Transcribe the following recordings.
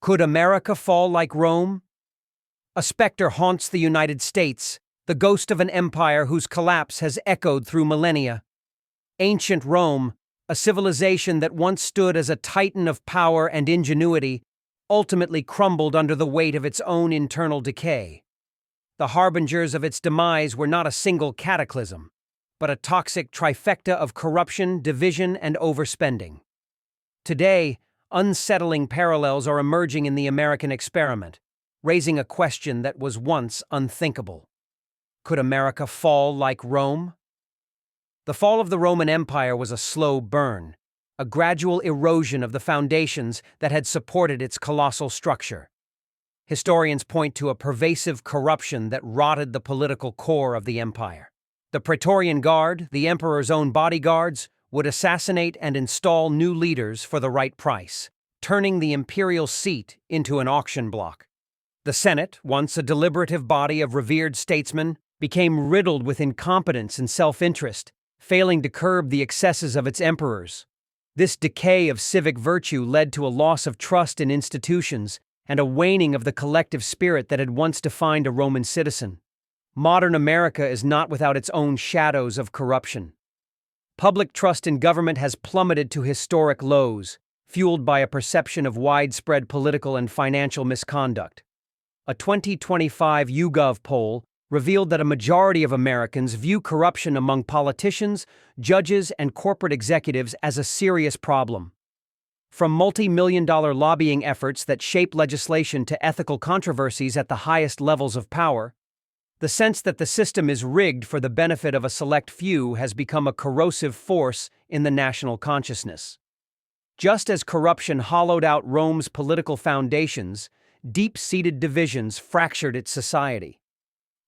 Could America fall like Rome? A specter haunts the United States, the ghost of an empire whose collapse has echoed through millennia. Ancient Rome, a civilization that once stood as a titan of power and ingenuity, ultimately crumbled under the weight of its own internal decay. The harbingers of its demise were not a single cataclysm, but a toxic trifecta of corruption, division, and overspending. Today, unsettling parallels are emerging in the American experiment, raising a question that was once unthinkable. Could America fall like Rome? The fall of the Roman Empire was a slow burn, a gradual erosion of the foundations that had supported its colossal structure. Historians point to a pervasive corruption that rotted the political core of the empire. The Praetorian Guard, the emperor's own bodyguards, would assassinate and install new leaders for the right price, turning the imperial seat into an auction block. The Senate, once a deliberative body of revered statesmen, became riddled with incompetence and self-interest, failing to curb the excesses of its emperors. This decay of civic virtue led to a loss of trust in institutions and a waning of the collective spirit that had once defined a Roman citizen. Modern America is not without its own shadows of corruption. Public trust in government has plummeted to historic lows, fueled by a perception of widespread political and financial misconduct. A 2025 YouGov poll revealed that a majority of Americans view corruption among politicians, judges, and corporate executives as a serious problem. From multi-million-dollar lobbying efforts that shape legislation to ethical controversies at the highest levels of power, the sense that the system is rigged for the benefit of a select few has become a corrosive force in the national consciousness. Just as corruption hollowed out Rome's political foundations, deep-seated divisions fractured its society.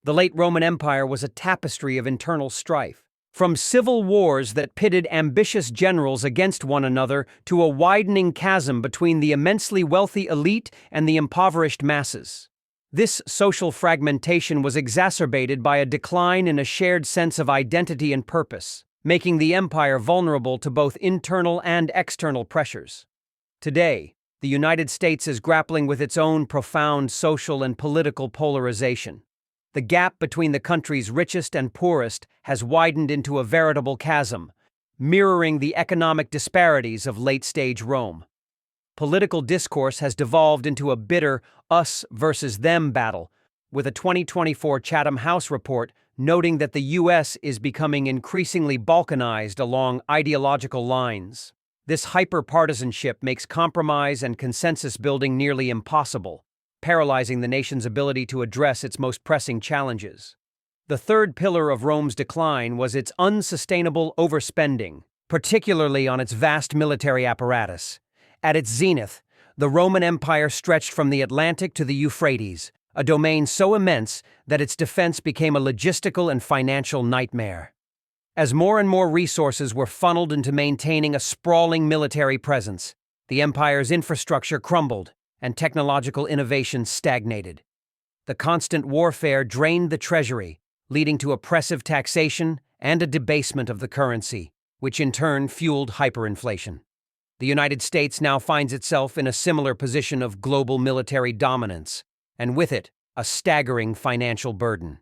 The late Roman Empire was a tapestry of internal strife, from civil wars that pitted ambitious generals against one another to a widening chasm between the immensely wealthy elite and the impoverished masses. This social fragmentation was exacerbated by a decline in a shared sense of identity and purpose, making the empire vulnerable to both internal and external pressures. Today, the United States is grappling with its own profound social and political polarization. The gap between the country's richest and poorest has widened into a veritable chasm, mirroring the economic disparities of late-stage Rome. Political discourse has devolved into a bitter us versus them battle, with a 2024 Chatham House report noting that the U.S. is becoming increasingly balkanized along ideological lines. This hyper-partisanship makes compromise and consensus building nearly impossible, paralyzing the nation's ability to address its most pressing challenges. The third pillar of Rome's decline was its unsustainable overspending, particularly on its vast military apparatus. At its zenith, the Roman Empire stretched from the Atlantic to the Euphrates, a domain so immense that its defense became a logistical and financial nightmare. As more and more resources were funneled into maintaining a sprawling military presence, the empire's infrastructure crumbled and technological innovation stagnated. The constant warfare drained the treasury, leading to oppressive taxation and a debasement of the currency, which in turn fueled hyperinflation. The United States now finds itself in a similar position of global military dominance, and with it, a staggering financial burden.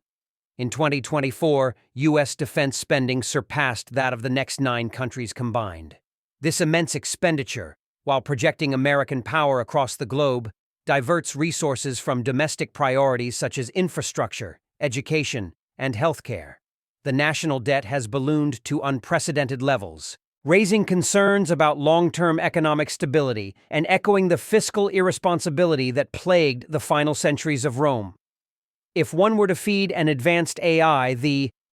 In 2024, U.S. defense spending surpassed that of the next 9 countries combined. This immense expenditure, while projecting American power across the globe, diverts resources from domestic priorities such as infrastructure, education, and healthcare. The national debt has ballooned to unprecedented levels, raising concerns about long-term economic stability and echoing the fiscal irresponsibility that plagued the final centuries of Rome. If one were to feed an advanced AI the